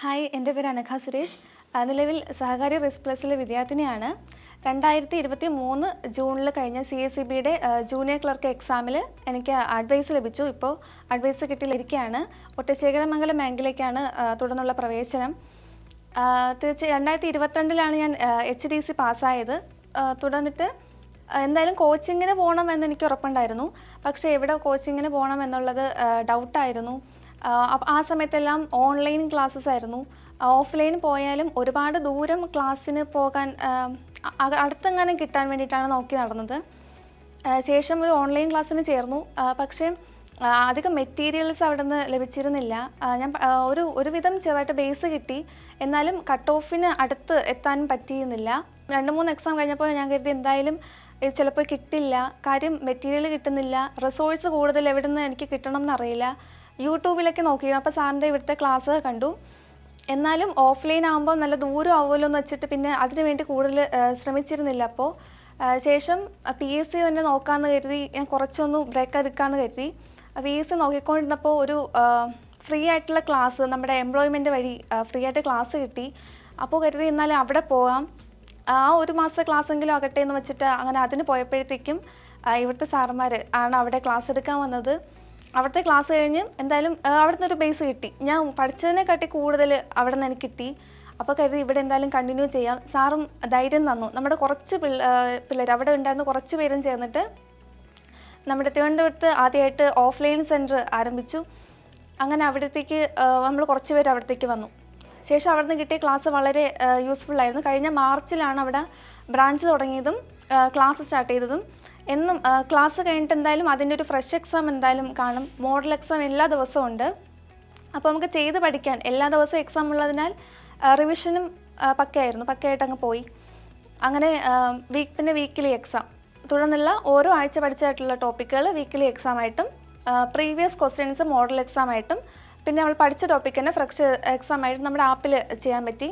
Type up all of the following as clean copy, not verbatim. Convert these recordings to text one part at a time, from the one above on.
Hi, എൻ്റെ പേര് അനഘ സുരേഷ്. നിലവിൽ സഹകാരി റിസ് പ്ലസിലെ വിദ്യാർത്ഥിനിയാണ്. 2023 ജൂണിൽ കഴിഞ്ഞ CSEBയുടെ ജൂനിയർ ക്ലർക്ക് എക്സാമിൽ എനിക്ക് അഡ്വൈസ് ലഭിച്ചു. ഇപ്പോൾ അഡ്വൈസ് കിട്ടിയിരിക്കുകയാണ്. ഒറ്റശേഖരമംഗലം ബാങ്കിലേക്കാണ് തുടർന്നുള്ള പ്രവേശനം. തീർച്ചയായും 2022 ഞാൻ HDC പാസ്സായത്. തുടർന്നിട്ട് എന്തായാലും കോച്ചിങ്ങിന് പോകണം എന്ന് എനിക്ക് ഉറപ്പുണ്ടായിരുന്നു. പക്ഷേ എവിടെ കോച്ചിങ്ങിന് പോകണം എന്നുള്ളത് ഡൗട്ടായിരുന്നു. ആ സമയത്തെല്ലാം ഓൺലൈൻ ക്ലാസ്സസ് ആയിരുന്നു. ഓഫ്ലൈൻ പോയാലും ഒരുപാട് ദൂരം ക്ലാസ്സിന് പോകാൻ അടുത്തെങ്ങാനും കിട്ടാൻ വേണ്ടിയിട്ടാണ് നോക്കി നടന്നത്. ശേഷം ഒരു ഓൺലൈൻ ക്ലാസ്സിന് ചേർന്നു. പക്ഷേ അധികം മെറ്റീരിയൽസ് അവിടെ നിന്ന് ലഭിച്ചിരുന്നില്ല. ഞാൻ ഒരുവിധം ചെറുതായിട്ട് ബേസ് കിട്ടി, എന്നാലും കട്ട് ഓഫിന് അടുത്ത് എത്താനും പറ്റിയിരുന്നില്ല. 2-3 എക്സാം കഴിഞ്ഞപ്പോൾ ഞാൻ കരുതി എന്തായാലും ചിലപ്പോൾ കിട്ടില്ല. കാര്യം മെറ്റീരിയൽ കിട്ടുന്നില്ല, റിസോഴ്സ് കൂടുതൽ എവിടെ നിന്ന് എനിക്ക് കിട്ടണം എന്നറിയില്ല. യൂട്യൂബിലൊക്കെ നോക്കിയിരുന്നു. അപ്പോൾ സാറിൻ്റെ ഇവിടുത്തെ ക്ലാസ് കണ്ടു. എന്നാലും ഓഫ്ലൈൻ ആകുമ്പോൾ നല്ല ദൂരം ആവുമല്ലോ എന്ന് വെച്ചിട്ട് പിന്നെ അതിനു വേണ്ടി കൂടുതൽ ശ്രമിച്ചിരുന്നില്ല. അപ്പോൾ ശേഷം PSC തന്നെ നോക്കാമെന്ന് കരുതി ഞാൻ കുറച്ചൊന്ന് ബ്രേക്ക് എടുക്കാമെന്ന് കരുതി. PSC നോക്കിക്കൊണ്ടിരുന്നപ്പോൾ ഒരു ഫ്രീ ആയിട്ടുള്ള ക്ലാസ് നമ്മുടെ എംപ്ലോയ്മെൻറ്റ് വഴി ഫ്രീ ആയിട്ട് ക്ലാസ് കിട്ടി. അപ്പോൾ കരുതി എന്നാലും അവിടെ പോകാം, ആ ഒരു മാസത്തെ ക്ലാസ്സെങ്കിലും ആകട്ടെ എന്ന് വെച്ചിട്ട് അങ്ങനെ അതിന് പോയപ്പോഴത്തേക്കും ഇവിടുത്തെ സാറന്മാർ ആണ് അവിടെ ക്ലാസ് എടുക്കാൻ വന്നത്. അവിടുത്തെ ക്ലാസ് കഴിഞ്ഞ് എന്തായാലും അവിടെ നിന്നൊരു ബേസ് കിട്ടി. ഞാൻ പഠിച്ചതിനെക്കാട്ടി കൂടുതൽ അവിടെ നിന്ന് എനിക്ക് കിട്ടി. അപ്പോൾ കരുതി ഇവിടെ എന്തായാലും കണ്ടിന്യൂ ചെയ്യാം. സാറും ധൈര്യം തന്നു. നമ്മുടെ കുറച്ച് പിള്ളേർ അവിടെ ഉണ്ടായിരുന്ന കുറച്ച് പേരും ചേർന്നിട്ട് നമ്മുടെ തിരുവനന്തപുരത്ത് ആദ്യമായിട്ട് ഓഫ്ലൈൻ സെൻറ്റർ ആരംഭിച്ചു. അങ്ങനെ അവിടത്തേക്ക് നമ്മൾ കുറച്ച് പേര് അവിടത്തേക്ക് വന്നു. ശേഷം അവിടെ നിന്ന് കിട്ടിയ ക്ലാസ് വളരെ യൂസ്ഫുൾ ആയിരുന്നു. കഴിഞ്ഞ മാർച്ചിലാണ് അവിടെ ബ്രാഞ്ച് തുടങ്ങിയതും ക്ലാസ് സ്റ്റാർട്ട് ചെയ്തതും. എന്നും ക്ലാസ് കഴിഞ്ഞിട്ട് എന്തായാലും അതിൻ്റെ ഒരു ഫ്രഷ് എക്സാം എന്തായാലും കാണും. മോഡൽ എക്സാം എല്ലാ ദിവസവും ഉണ്ട്. അപ്പോൾ നമുക്ക് ചെയ്ത് പഠിക്കാൻ എല്ലാ ദിവസവും എക്സാം ഉള്ളതിനാൽ റിവിഷനും പക്കയായിട്ട് അങ്ങ് പോയി. അങ്ങനെ പിന്നെ വീക്കിലി എക്സാം, തുടർന്നുള്ള ഓരോ ആഴ്ച പഠിച്ചായിട്ടുള്ള ടോപ്പിക്കുകൾ വീക്കിലി എക്സാം ആയിട്ടും പ്രീവിയസ് ക്വസ്റ്റ്യൻസ് മോഡൽ എക്സാം ആയിട്ടും പിന്നെ നമ്മൾ പഠിച്ച ടോപ്പിക്ക് തന്നെ ഫ്രഷ് എക്സാം ആയിട്ട് നമ്മുടെ ആപ്പിൽ ചെയ്യാൻ പറ്റി.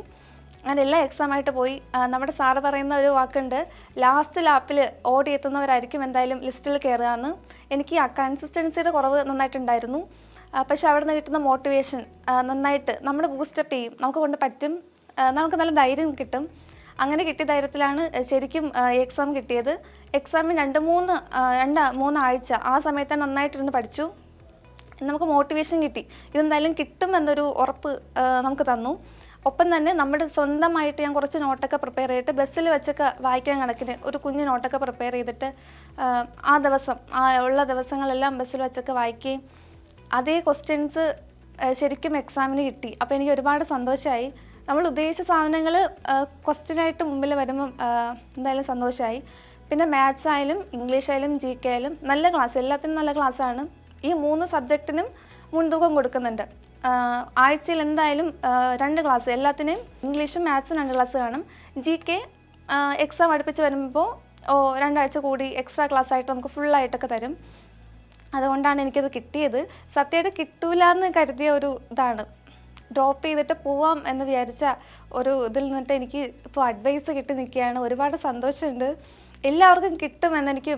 അങ്ങനെ എല്ലാ എക്സാമായിട്ട് പോയി. നമ്മുടെ സാറ് പറയുന്ന ഒരു വാക്കുണ്ട്, ലാസ്റ്റ് ലാപ്പിൽ ഓടി എത്തുന്നവരായിരിക്കും എന്തായാലും ലിസ്റ്റിൽ കയറുകയെന്ന്. എനിക്ക് ആ കൺസിസ്റ്റൻസിയുടെ കുറവ് നന്നായിട്ടുണ്ടായിരുന്നു. പക്ഷെ അവിടെ നിന്ന് കിട്ടുന്ന മോട്ടിവേഷൻ നന്നായിട്ട് നമ്മൾ ബൂസ്റ്റപ്പ് ചെയ്യും. നമുക്ക് കൊണ്ട് പറ്റും, നമുക്ക് നല്ല ധൈര്യം കിട്ടും. അങ്ങനെ കിട്ടിയ ധൈര്യത്തിലാണ് ശരിക്കും എക്സാം കിട്ടിയത്. എക്സാമിന് 2-3 ആഴ്ച ആ സമയത്ത് നന്നായിട്ടിരുന്ന് പഠിച്ചു. നമുക്ക് മോട്ടിവേഷൻ കിട്ടി. ഇതെന്തായാലും കിട്ടുമെന്നൊരു ഉറപ്പ് നമുക്ക് തന്നു. ഒപ്പം തന്നെ നമ്മുടെ സ്വന്തമായിട്ട് ഞാൻ കുറച്ച് നോട്ടൊക്കെ പ്രിപ്പയർ ചെയ്തിട്ട് ബസ്സിൽ വെച്ചൊക്കെ വായിക്കാൻ കണക്കിന് ഒരു കുഞ്ഞു നോട്ടൊക്കെ പ്രിപ്പയർ ചെയ്തിട്ട് ആ ദിവസം ഉള്ള ദിവസങ്ങളെല്ലാം ബസ്സിൽ വെച്ചൊക്കെ വായിക്കുകയും അതേ ക്വസ്റ്റ്യൻസ് ശരിക്കും എക്സാമിന് കിട്ടി. അപ്പോൾ എനിക്ക് ഒരുപാട് സന്തോഷമായി. നമ്മൾ ഉദ്ദേശിച്ച സാധനങ്ങൾ ക്വസ്റ്റ്യനായിട്ട് മുമ്പിൽ വരുമ്പം എന്തായാലും സന്തോഷമായി. പിന്നെ മാത്സ് ആയാലും ഇംഗ്ലീഷ് ആയാലും GK ആയാലും നല്ല ക്ലാസ്, എല്ലാത്തിനും നല്ല ക്ലാസ്സാണ്. ഈ 3 സബ്ജക്റ്റിനും മുൻതൂക്കം കൊടുക്കുന്നുണ്ട്. ആഴ്ചയിൽ എന്തായാലും 2 ക്ലാസ്, എല്ലാത്തിനും ഇംഗ്ലീഷും മാത്സും 2 ക്ലാസ് കാണും. GK എക്സാം അടുപ്പിച്ച് വരുമ്പോൾ 2 ആഴ്ച കൂടി എക്സ്ട്രാ ക്ലാസ് ആയിട്ട് നമുക്ക് ഫുള്ളായിട്ടൊക്കെ തരും. അതുകൊണ്ടാണ് എനിക്കത് കിട്ടിയത്. സത്യമായിട്ട് കിട്ടൂല എന്ന് കരുതിയ ഒരു ഇതാണ്, ഡ്രോപ്പ് ചെയ്തിട്ട് പോവാം എന്ന് വിചാരിച്ച ഒരു ഇതിൽ നിന്നിട്ട് എനിക്ക് ഇപ്പോൾ അഡ്വൈസ് കിട്ടി നിൽക്കുകയാണ്. ഒരുപാട് സന്തോഷമുണ്ട്. എല്ലാവർക്കും കിട്ടുമെന്നെനിക്ക്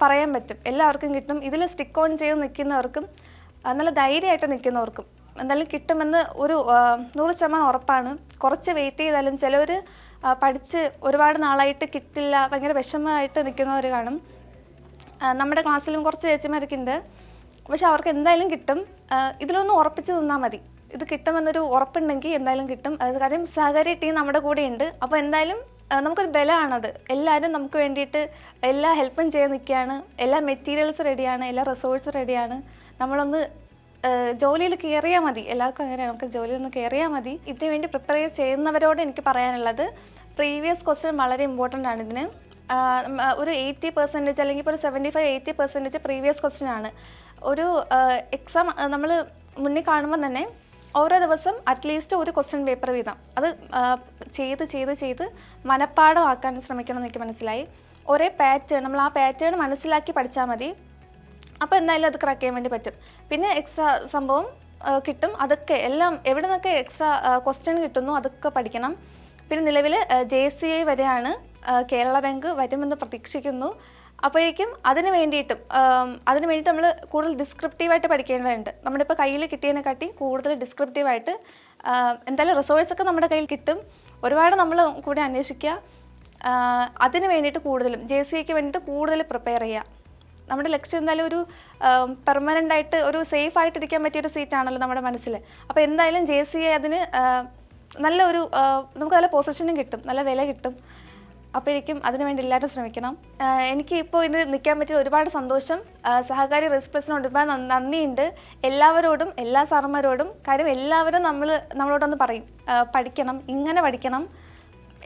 പറയാൻ പറ്റും. എല്ലാവർക്കും കിട്ടും. ഇതിൽ സ്റ്റിക്ക് ഓൺ ചെയ്ത് നിൽക്കുന്നവർക്കും നല്ല ധൈര്യമായിട്ട് നിൽക്കുന്നവർക്കും എന്തായാലും കിട്ടുമെന്ന് ഒരു 100% ഉറപ്പാണ്. കുറച്ച് വെയിറ്റ് ചെയ്താലും ചിലവർ പഠിച്ച് ഒരുപാട് നാളായിട്ട് കിട്ടില്ല, ഭയങ്കര വിഷമമായിട്ട് നിൽക്കുന്നവർ കാണും. നമ്മുടെ ക്ലാസ്സിലും കുറച്ച് ചേച്ചിമാരൊക്കെ ഉണ്ട്. പക്ഷെ അവർക്ക് എന്തായാലും കിട്ടും. ഇതിലൊന്ന് ഉറപ്പിച്ച് നിന്നാൽ മതി. ഇത് കിട്ടുമെന്നൊരു ഉറപ്പുണ്ടെങ്കിൽ എന്തായാലും കിട്ടും. അത് കാര്യം സഹകാരി ടീം നമ്മുടെ കൂടെ ഉണ്ട്. അപ്പോൾ എന്തായാലും നമുക്കൊരു ബലമാണത്. എല്ലാവരും നമുക്ക് വേണ്ടിയിട്ട് എല്ലാ ഹെൽപ്പും ചെയ്യാൻ നിൽക്കുകയാണ്. എല്ലാ മെറ്റീരിയൽസ് റെഡിയാണ്, എല്ലാ റിസോഴ്സ് റെഡിയാണ്. നമ്മളൊന്ന് ജോലിയിൽ കയറിയാൽ മതി. എല്ലാവർക്കും അങ്ങനെയാണ്, നമുക്ക് ജോലിയിൽ ഒന്ന് കയറിയാൽ മതി. ഇതിനു വേണ്ടി പ്രിപ്പയർ ചെയ്യുന്നവരോട് എനിക്ക് പറയാനുള്ളത്, പ്രീവിയസ് ക്വസ്റ്റ്യൻ വളരെ ഇമ്പോർട്ടൻ്റ് ആണ്. ഇതിന് ഒരു 80% അല്ലെങ്കിൽ ഇപ്പോൾ ഒരു 75-80% പ്രീവിയസ് ക്വസ്റ്റ്യൻ ആണ്. ഒരു എക്സാം നമ്മൾ മുന്നിൽ കാണുമ്പോൾ തന്നെ ഓരോ ദിവസം അറ്റ്ലീസ്റ്റ് ഒരു ക്വസ്റ്റ്യൻ പേപ്പർ വീതം അത് ചെയ്ത് മനഃപ്പാഠമാക്കാൻ ശ്രമിക്കണം എന്ന് എനിക്ക് മനസ്സിലായി. ഒരേ പാറ്റേൺ, നമ്മൾ ആ പാറ്റേൺ മനസ്സിലാക്കി പഠിച്ചാൽ മതി. അപ്പോൾ എന്തായാലും അത് ക്രാക്ക് ചെയ്യാൻ വേണ്ടി പറ്റും. പിന്നെ എക്സ്ട്രാ സംഭവം കിട്ടും. അതൊക്കെ എല്ലാം എവിടെ നിന്നൊക്കെ എക്സ്ട്രാ ക്വസ്റ്റ്യൻ കിട്ടുന്നു അതൊക്കെ പഠിക്കണം. പിന്നെ നിലവിൽ JCI വരെയാണ്. കേരള ബാങ്ക് വരുമെന്ന് പ്രതീക്ഷിക്കുന്നു. അപ്പോഴേക്കും അതിന് വേണ്ടിയിട്ട് നമ്മൾ കൂടുതൽ ഡിസ്ക്രിപ്റ്റീവായിട്ട് പഠിക്കേണ്ടതുണ്ട്. നമ്മുടെ ഇപ്പോൾ കയ്യിൽ കിട്ടിയതിനെക്കാട്ടി കൂടുതൽ ഡിസ്ക്രിപ്റ്റീവായിട്ട് എന്തായാലും റിസോഴ്സൊക്കെ നമ്മുടെ കയ്യിൽ കിട്ടും. ഒരുപാട് നമ്മൾ കൂടെ അന്വേഷിക്കുക. അതിന് വേണ്ടിയിട്ട് കൂടുതലും JCAക്ക് വേണ്ടിയിട്ട് കൂടുതൽ പ്രിപ്പയർ ചെയ്യുക. നമ്മുടെ ലക്ഷ്യം എന്തായാലും ഒരു പെർമനൻ്റ് ആയിട്ട് ഒരു സേഫ് ആയിട്ടിരിക്കാൻ പറ്റിയൊരു സീറ്റാണല്ലോ നമ്മുടെ മനസ്സിൽ. അപ്പോൾ എന്തായാലും JCA അതിന് നല്ലൊരു നമുക്ക് നല്ല പൊസിഷനും കിട്ടും, നല്ല വില കിട്ടും. അപ്പോഴേക്കും അതിനുവേണ്ടി എല്ലാവരും ശ്രമിക്കണം. എനിക്ക് ഇപ്പോൾ ഇത് നിൽക്കാൻ പറ്റിയ ഒരുപാട് സന്തോഷം. സഹകാരി RISPLUSനോട് ഒരുപാട് നന്ദിയുണ്ട് എല്ലാവരോടും, എല്ലാ സാറന്മാരോടും. കാര്യം എല്ലാവരും നമ്മളോടൊന്ന് പറയും പഠിക്കണം, ഇങ്ങനെ പഠിക്കണം,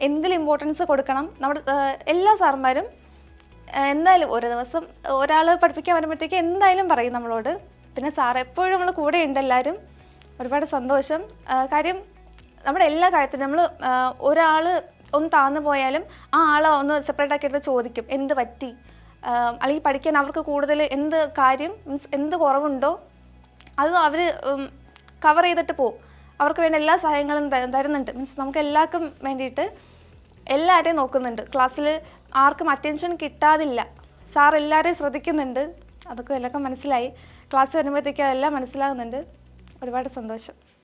എന്തിൽ ഇമ്പോർട്ടൻസ് കൊടുക്കണം. നമ്മുടെ എല്ലാ സാറന്മാരും എന്തായാലും ഒരു ദിവസം ഒരാൾ പഠിപ്പിക്കാൻ വരുമ്പോഴത്തേക്ക് എന്തായാലും പറയും നമ്മളോട്. പിന്നെ സാർ എപ്പോഴും നമ്മൾ കൂടെ ഉണ്ട് എല്ലാവരും. ഒരുപാട് സന്തോഷം. കാര്യം നമ്മുടെ എല്ലാ കാര്യത്തിലും നമ്മൾ ഒരാൾ ഒന്ന് താഴ്ന്നു പോയാലും ആ ആളെ ഒന്ന് സെപ്പറേറ്റ് ആക്കി എടുത്ത് ചോദിക്കും എന്ത് പറ്റി, അല്ലെങ്കിൽ പഠിക്കാൻ അവർക്ക് കൂടുതൽ എന്ത് കാര്യം മീൻസ് എന്ത് കുറവുണ്ടോ അത് അവർ കവർ ചെയ്തിട്ട് പോകും. അവർക്ക് വേണ്ട എല്ലാ സഹായങ്ങളും തരുന്നുണ്ട്. മീൻസ് നമുക്ക് എല്ലാവർക്കും വേണ്ടിയിട്ട് എല്ലാവരെയും നോക്കുന്നുണ്ട്. ക്ലാസ്സിൽ ആർക്കും അറ്റൻഷൻ കിട്ടാതില്ല. സാർ എല്ലാവരെയും ശ്രദ്ധിക്കുന്നുണ്ട്. അതൊക്കെ എല്ലാവർക്കും മനസ്സിലായി. ക്ലാസ് വരുമ്പോഴത്തേക്കും അതെല്ലാം മനസ്സിലാകുന്നുണ്ട്. ഒരുപാട് സന്തോഷം.